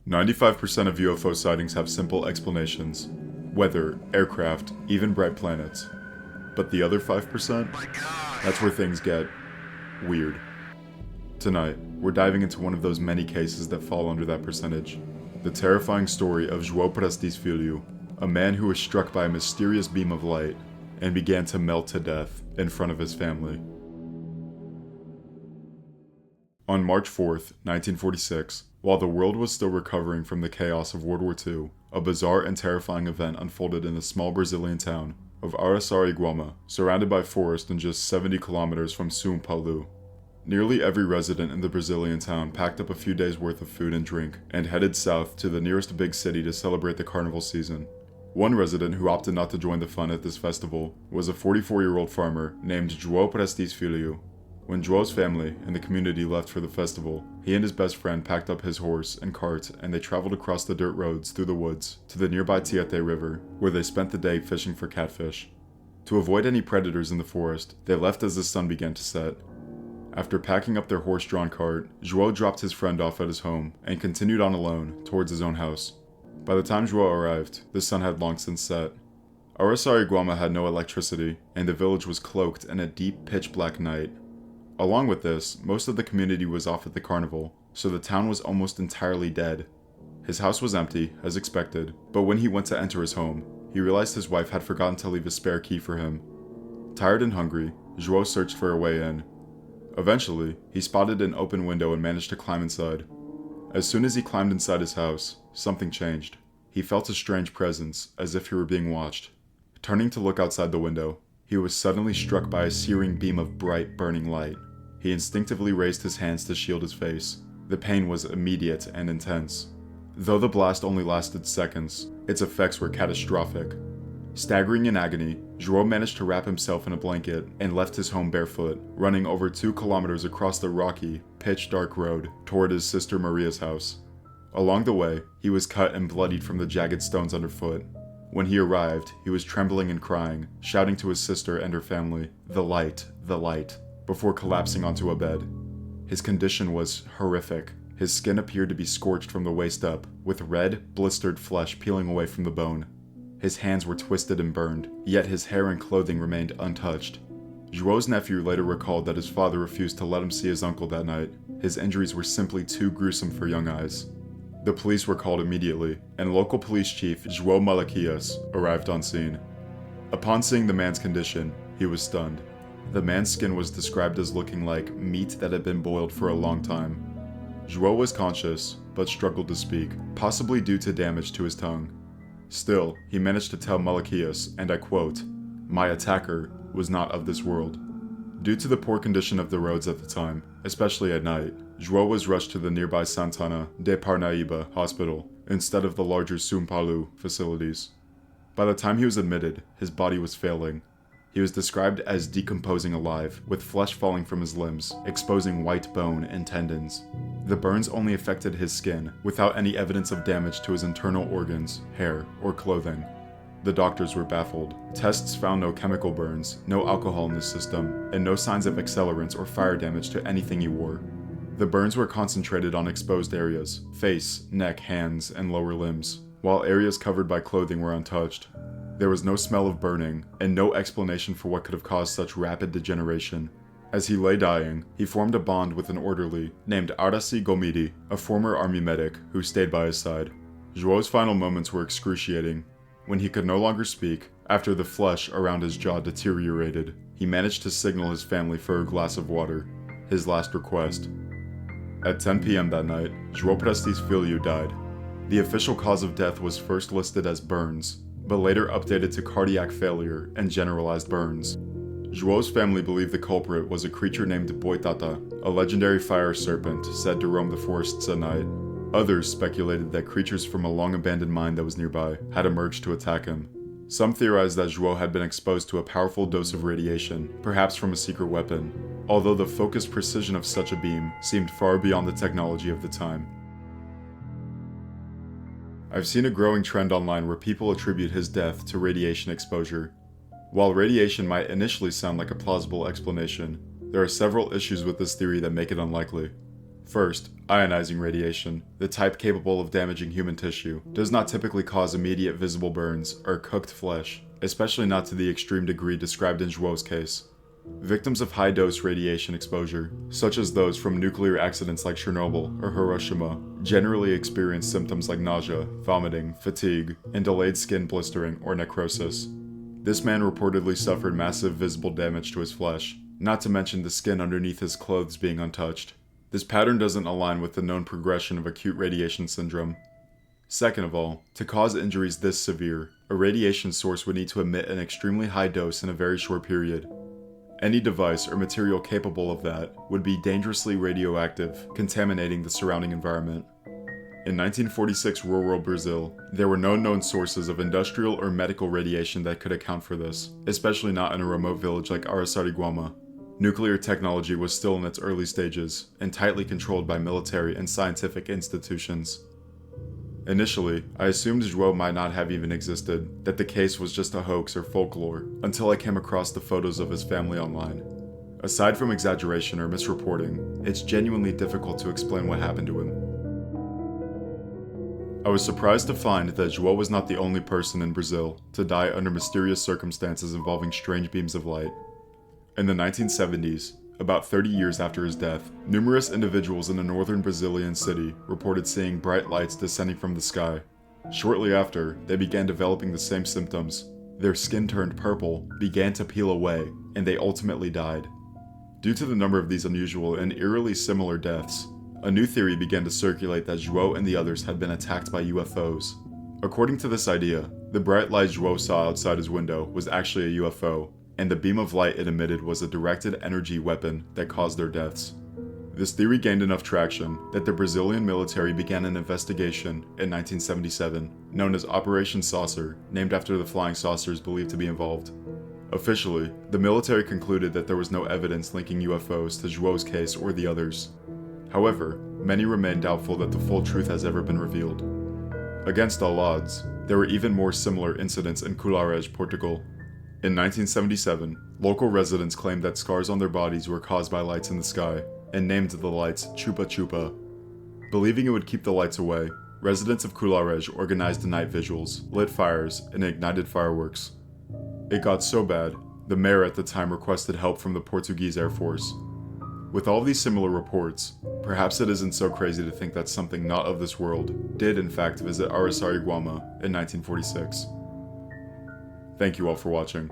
95% of UFO sightings have simple explanations. Weather, aircraft, even bright planets. But the other 5%? That's where things get weird. Tonight, we're diving into one of those many cases that fall under that percentage. The terrifying story of João Prestes Filho, a man who was struck by a mysterious beam of light and began to melt to death in front of his family. On March 4th, 1946, while the world was still recovering from the chaos of World War II, a bizarre and terrifying event unfolded in the small Brazilian town of Araçariguama, surrounded by forest and just 70 kilometers from São Paulo. Nearly every resident in the Brazilian town packed up a few days' worth of food and drink and headed south to the nearest big city to celebrate the carnival season. One resident who opted not to join the fun at this festival was a 44-year-old farmer named João Prestes Filho. When João's family and the community left for the festival, he and his best friend packed up his horse and cart and they traveled across the dirt roads through the woods to the nearby Tietê River, where they spent the day fishing for catfish. To avoid any predators in the forest, they left as the sun began to set. After packing up their horse-drawn cart, João dropped his friend off at his home and continued on alone towards his own house. By the time João arrived, the sun had long since set. Araçariguama had no electricity, and the village was cloaked in a deep pitch-black night. Along with this, most of the community was off at the carnival, so the town was almost entirely dead. His house was empty, as expected, but when he went to enter his home, he realized his wife had forgotten to leave a spare key for him. Tired and hungry, João searched for a way in. Eventually, he spotted an open window and managed to climb inside. As soon as he climbed inside his house, something changed. He felt a strange presence, as if he were being watched. Turning to look outside the window, he was suddenly struck by a searing beam of bright, burning light. He instinctively raised his hands to shield his face. The pain was immediate and intense. Though the blast only lasted seconds, its effects were catastrophic. Staggering in agony, João managed to wrap himself in a blanket and left his home barefoot, running over 2 kilometers across the rocky, pitch-dark road toward his sister Maria's house. Along the way, he was cut and bloodied from the jagged stones underfoot. When he arrived, he was trembling and crying, shouting to his sister and her family, the light, before collapsing onto a bed. His condition was horrific. His skin appeared to be scorched from the waist up, with red, blistered flesh peeling away from the bone. His hands were twisted and burned, yet his hair and clothing remained untouched. João's nephew later recalled that his father refused to let him see his uncle that night. His injuries were simply too gruesome for young eyes. The police were called immediately, and local police chief João Malaquias arrived on scene. Upon seeing the man's condition, he was stunned. The man's skin was described as looking like meat that had been boiled for a long time. João was conscious, but struggled to speak, possibly due to damage to his tongue. Still, he managed to tell Malaquias, and I quote, "My attacker was not of this world." Due to the poor condition of the roads at the time, especially at night, João was rushed to the nearby Santana de Parnaíba hospital instead of the larger São Paulo facilities. By the time he was admitted, his body was failing. He was described as decomposing alive, with flesh falling from his limbs, exposing white bone and tendons. The burns only affected his skin, without any evidence of damage to his internal organs, hair, or clothing. The doctors were baffled. Tests found no chemical burns, no alcohol in his system, and no signs of accelerants or fire damage to anything he wore. The burns were concentrated on exposed areas, face, neck, hands, and lower limbs, while areas covered by clothing were untouched. There was no smell of burning, and no explanation for what could have caused such rapid degeneration. As he lay dying, he formed a bond with an orderly named Araci Gomidi, a former army medic who stayed by his side. João's final moments were excruciating. When he could no longer speak, after the flesh around his jaw deteriorated, he managed to signal his family for a glass of water, his last request. At 10 p.m. that night, João Prestes Filho died. The official cause of death was first listed as burns, but later updated to cardiac failure and generalized burns. João's family believed the culprit was a creature named Boitata, a legendary fire serpent said to roam the forests at night. Others speculated that creatures from a long-abandoned mine that was nearby had emerged to attack him. Some theorized that João had been exposed to a powerful dose of radiation, perhaps from a secret weapon, although the focused precision of such a beam seemed far beyond the technology of the time. I've seen a growing trend online where people attribute his death to radiation exposure. While radiation might initially sound like a plausible explanation, there are several issues with this theory that make it unlikely. First, ionizing radiation, the type capable of damaging human tissue, does not typically cause immediate visible burns or cooked flesh, especially not to the extreme degree described in João's case. Victims of high-dose radiation exposure, such as those from nuclear accidents like Chernobyl or Hiroshima, generally experience symptoms like nausea, vomiting, fatigue, and delayed skin blistering or necrosis. This man reportedly suffered massive visible damage to his flesh, not to mention the skin underneath his clothes being untouched. This pattern doesn't align with the known progression of acute radiation syndrome. Second of all, to cause injuries this severe, a radiation source would need to emit an extremely high dose in a very short period. Any device or material capable of that would be dangerously radioactive, contaminating the surrounding environment. In 1946 rural Brazil, there were no known sources of industrial or medical radiation that could account for this, especially not in a remote village like Araçariguama. Nuclear technology was still in its early stages, and tightly controlled by military and scientific institutions. Initially, I assumed João might not have even existed, that the case was just a hoax or folklore, until I came across the photos of his family online. Aside from exaggeration or misreporting, it's genuinely difficult to explain what happened to him. I was surprised to find that João was not the only person in Brazil to die under mysterious circumstances involving strange beams of light. In the 1970s, about 30 years after his death, numerous individuals in a northern Brazilian city reported seeing bright lights descending from the sky. Shortly after, they began developing the same symptoms. Their skin turned purple, began to peel away, and they ultimately died. Due to the number of these unusual and eerily similar deaths, a new theory began to circulate that João and the others had been attacked by UFOs. According to this idea, the bright light João saw outside his window was actually a UFO, and the beam of light it emitted was a directed energy weapon that caused their deaths. This theory gained enough traction that the Brazilian military began an investigation in 1977, known as Operation Saucer, named after the flying saucers believed to be involved. Officially, the military concluded that there was no evidence linking UFOs to João's case or the others. However, many remain doubtful that the full truth has ever been revealed. Against all odds, there were even more similar incidents in Colares, Portugal. In 1977, local residents claimed that scars on their bodies were caused by lights in the sky, and named the lights Chupa Chupa. Believing it would keep the lights away, residents of Colares organized night vigils, lit fires, and ignited fireworks. It got so bad, the mayor at the time requested help from the Portuguese Air Force. With all these similar reports, perhaps it isn't so crazy to think that something not of this world did in fact visit Araçariguama in 1946. Thank you all for watching.